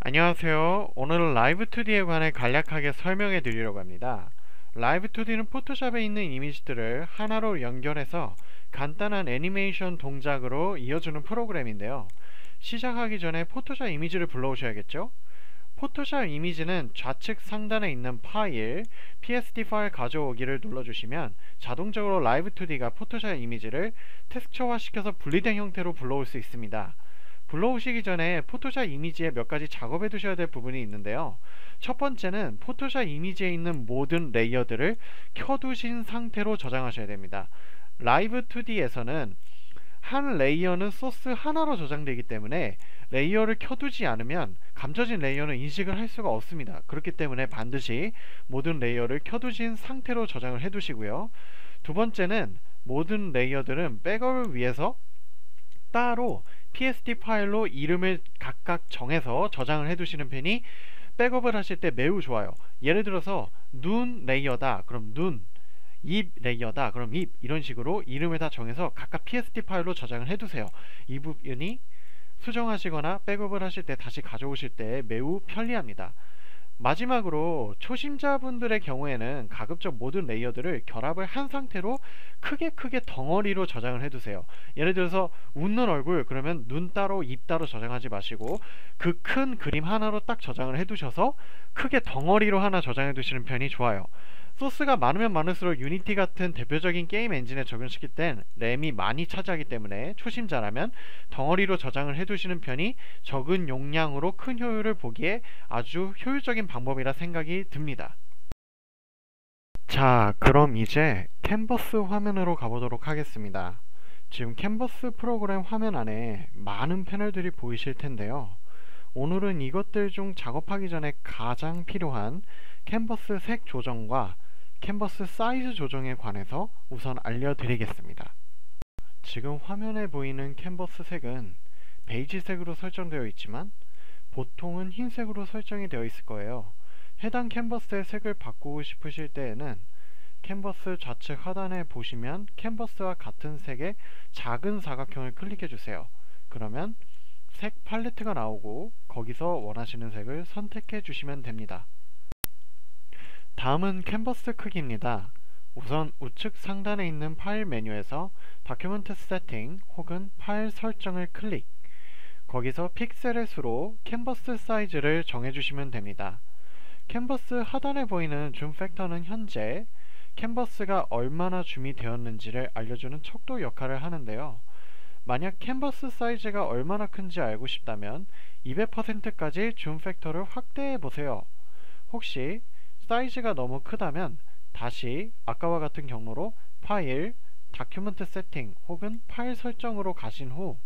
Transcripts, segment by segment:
안녕하세요. 오늘은 라이브2D에 관해 간략하게 설명해 드리려고 합니다. 라이브2D는 포토샵에 있는 이미지들을 하나로 연결해서 간단한 애니메이션 동작으로 이어주는 프로그램인데요. 시작하기 전에 포토샵 이미지를 불러오셔야겠죠? 포토샵 이미지는 좌측 상단에 있는 파일, PSD 파일 가져오기를 눌러주시면 자동적으로 라이브2D가 포토샵 이미지를 텍스처화 시켜서 분리된 형태로 불러올 수 있습니다. 불러오시기 전에 포토샵 이미지에 몇 가지 작업해 두셔야 될 부분이 있는데요. 첫 번째는 포토샵 이미지에 있는 모든 레이어들을 켜두신 상태로 저장하셔야 됩니다. 라이브2D에서는 한 레이어는 소스 하나로 저장되기 때문에 레이어를 켜두지 않으면 감춰진 레이어는 인식을 할 수가 없습니다. 그렇기 때문에 반드시 모든 레이어를 켜두신 상태로 저장을 해 두시고요. 두 번째는 모든 레이어들은 백업을 위해서 따로 PSD 파일로 이름을 각각 정해서 저장을 해 두시는 편이 백업을 하실 때 매우 좋아요. 예를 들어서 눈 레이어다 그럼 눈, 입 레이어다 그럼 입, 이런 식으로 이름을 다 정해서 각각 PSD 파일로 저장을 해 두세요. 이 부분이 수정하시거나 백업을 하실 때 다시 가져오실 때 매우 편리합니다. 마지막으로 초심자분들의 경우에는 가급적 모든 레이어들을 결합을 한 상태로 크게 덩어리로 저장을 해두세요. 예를 들어서 웃는 얼굴 그러면 눈 따로 입 따로 저장하지 마시고 그 큰 그림 하나로 딱 저장을 해두셔서 크게 덩어리로 하나 저장해 두시는 편이 좋아요. 소스가 많으면 많을수록 유니티 같은 대표적인 게임 엔진에 적용시킬 땐 램이 많이 차지하기 때문에 초심자라면 덩어리로 저장을 해두시는 편이 적은 용량으로 큰 효율을 보기에 아주 효율적인 방법이라 생각이 듭니다. 자, 그럼 이제 캔버스 화면으로 가보도록 하겠습니다. 지금 캔버스 프로그램 화면 안에 많은 패널들이 보이실 텐데요. 오늘은 이것들 중 작업하기 전에 가장 필요한 캔버스 색 조정과 캔버스 사이즈 조정에 관해서 우선 알려드리겠습니다. 지금 화면에 보이는 캔버스 색은 베이지색으로 설정되어 있지만 보통은 흰색으로 설정이 되어 있을 거예요. 해당 캔버스의 색을 바꾸고 싶으실 때에는 캔버스 좌측 하단에 보시면 캔버스와 같은 색의 작은 사각형을 클릭해 주세요. 그러면 색 팔레트가 나오고 거기서 원하시는 색을 선택해 주시면 됩니다. 다음은 캔버스 크기입니다. 우선 우측 상단에 있는 파일 메뉴에서 다큐멘트 세팅 혹은 파일 설정을 클릭, 거기서 픽셀의 수로 캔버스 사이즈를 정해주시면 됩니다. 캔버스 하단에 보이는 줌 팩터는 현재 캔버스가 얼마나 줌이 되었는지를 알려주는 척도 역할을 하는데요. 만약 캔버스 사이즈가 얼마나 큰지 알고 싶다면 200%까지 줌 팩터를 확대해 보세요. 혹시 사이즈가 너무 크다면 다시 아까와 같은 경로로 파일, 다큐멘트 세팅 혹은 파일 설정으로 가신 후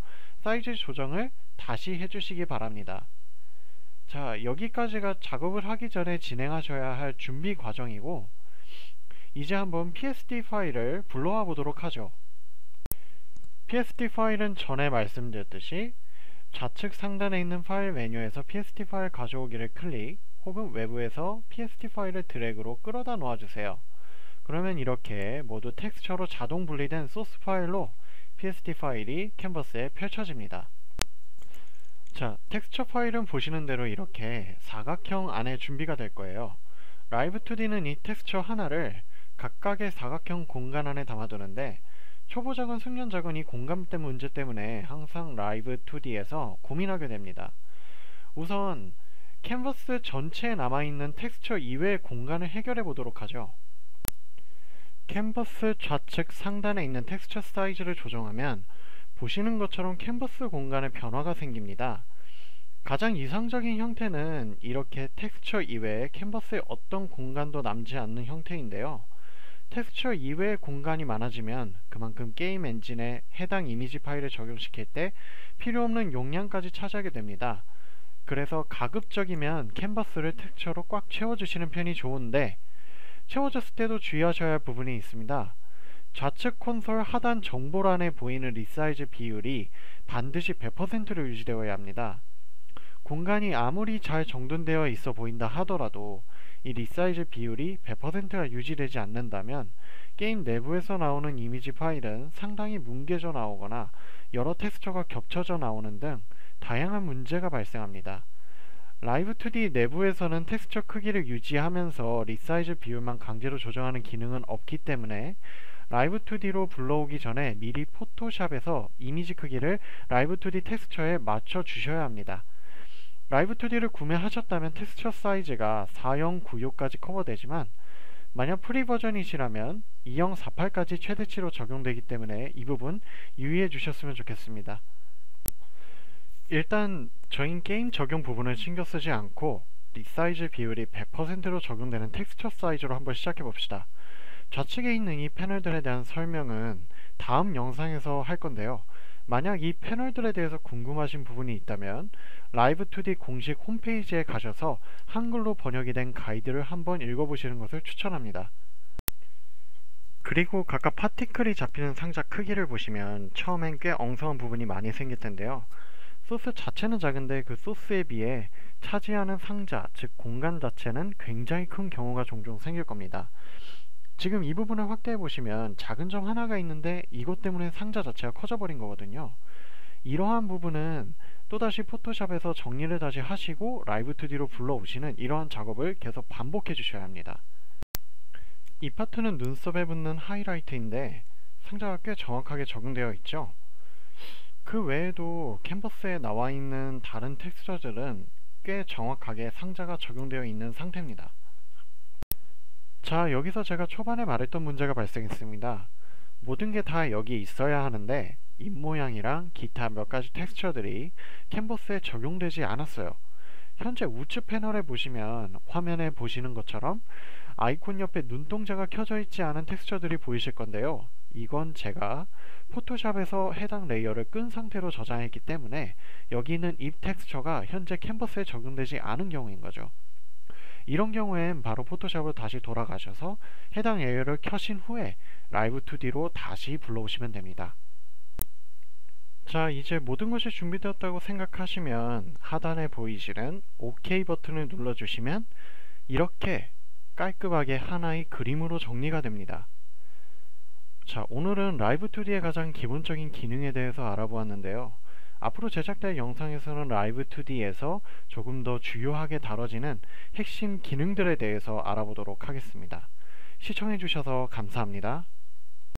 사이즈 조정을 다시 해주시기 바랍니다. 자, 여기까지가 작업을 하기 전에 진행하셔야 할 준비 과정이고, 이제 한번 PSD 파일을 불러와 보도록 하죠. PSD 파일은 전에 말씀드렸듯이 좌측 상단에 있는 파일 메뉴에서 PSD 파일 가져오기를 클릭 혹은 외부에서 PSD 파일을 드래그로 끌어다 놓아주세요. 그러면 이렇게 모두 텍스처로 자동 분리된 소스 파일로 PSD 파일이 캔버스에 펼쳐집니다. 자, 텍스처 파일은 보시는 대로 이렇게 사각형 안에 준비가 될 거예요. 라이브2D는 이 텍스처 하나를 각각의 사각형 공간 안에 담아두는데 초보작은 숙련작은 이 공간대 문제 때문에 항상 라이브2D에서 고민하게 됩니다. 우선 캔버스 전체에 남아있는 텍스처 이외의 공간을 해결해 보도록 하죠. 캔버스 좌측 상단에 있는 텍스처 사이즈를 조정하면 보시는 것처럼 캔버스 공간에 변화가 생깁니다. 가장 이상적인 형태는 이렇게 텍스처 이외에 캔버스에 어떤 공간도 남지 않는 형태인데요. 텍스처 이외의 공간이 많아지면 그만큼 게임 엔진에 해당 이미지 파일을 적용시킬 때 필요없는 용량까지 차지하게 됩니다. 그래서 가급적이면 캔버스를 텍스처로 꽉 채워주시는 편이 좋은데 채워졌을 때도 주의하셔야 할 부분이 있습니다. 좌측 콘솔 하단 정보란에 보이는 리사이즈 비율이 반드시 100%로 유지되어야 합니다. 공간이 아무리 잘 정돈되어 있어 보인다 하더라도 이 리사이즈 비율이 100%가 유지되지 않는다면 게임 내부에서 나오는 이미지 파일은 상당히 뭉개져 나오거나 여러 텍스처가 겹쳐져 나오는 등 다양한 문제가 발생합니다. 라이브 2D 내부에서는 텍스처 크기를 유지하면서 리사이즈 비율만 강제로 조정하는 기능은 없기 때문에 라이브 2D로 불러오기 전에 미리 포토샵에서 이미지 크기를 라이브 2D 텍스처에 맞춰 주셔야 합니다. 라이브 2D를 구매하셨다면 텍스처 사이즈가 4096까지 커버되지만 만약 프리 버전이시라면 2048까지 최대치로 적용되기 때문에 이 부분 유의해 주셨으면 좋겠습니다. 일단 저희 게임 적용 부분은 신경 쓰지 않고 리사이즈 비율이 100%로 적용되는 텍스처 사이즈로 한번 시작해 봅시다. 좌측에 있는 이 패널들에 대한 설명은 다음 영상에서 할 건데요. 만약 이 패널들에 대해서 궁금하신 부분이 있다면 라이브2D 공식 홈페이지에 가셔서 한글로 번역이 된 가이드를 한번 읽어보시는 것을 추천합니다. 그리고 각각 파티클이 잡히는 상자 크기를 보시면 처음엔 꽤 엉성한 부분이 많이 생길 텐데요. 소스 자체는 작은데 그 소스에 비해 차지하는 상자, 즉 공간 자체는 굉장히 큰 경우가 종종 생길 겁니다. 지금 이 부분을 확대해 보시면 작은 점 하나가 있는데 이것 때문에 상자 자체가 커져 버린 거거든요. 이러한 부분은 또다시 포토샵에서 정리를 다시 하시고 라이브2D로 불러오시는 이러한 작업을 계속 반복해 주셔야 합니다. 이 파트는 눈썹에 붙는 하이라이트인데 상자가 꽤 정확하게 적용되어 있죠. 그 외에도 캔버스에 나와 있는 다른 텍스처들은 꽤 정확하게 상자가 적용되어 있는 상태입니다. 자, 여기서 제가 초반에 말했던 문제가 발생했습니다. 모든 게 다 여기 있어야 하는데 입모양이랑 기타 몇 가지 텍스처들이 캔버스에 적용되지 않았어요. 현재 우측 패널에 보시면 화면에 보시는 것처럼 아이콘 옆에 눈동자가 켜져 있지 않은 텍스처들이 보이실 건데요. 이건 제가 포토샵에서 해당 레이어를 끈 상태로 저장했기 때문에 여기 있는 입 텍스처가 현재 캔버스에 적용되지 않은 경우인 거죠. 이런 경우엔 바로 포토샵으로 다시 돌아가셔서 해당 레이어를 켜신 후에 라이브2D로 다시 불러오시면 됩니다. 자, 이제 모든 것이 준비되었다고 생각하시면 하단에 보이시는 OK 버튼을 눌러주시면 이렇게 깔끔하게 하나의 그림으로 정리가 됩니다. 자, 오늘은 라이브2D의 가장 기본적인 기능에 대해서 알아보았는데요. 앞으로 제작될 영상에서는 라이브2D에서 조금 더 주요하게 다뤄지는 핵심 기능들에 대해서 알아보도록 하겠습니다. 시청해주셔서 감사합니다.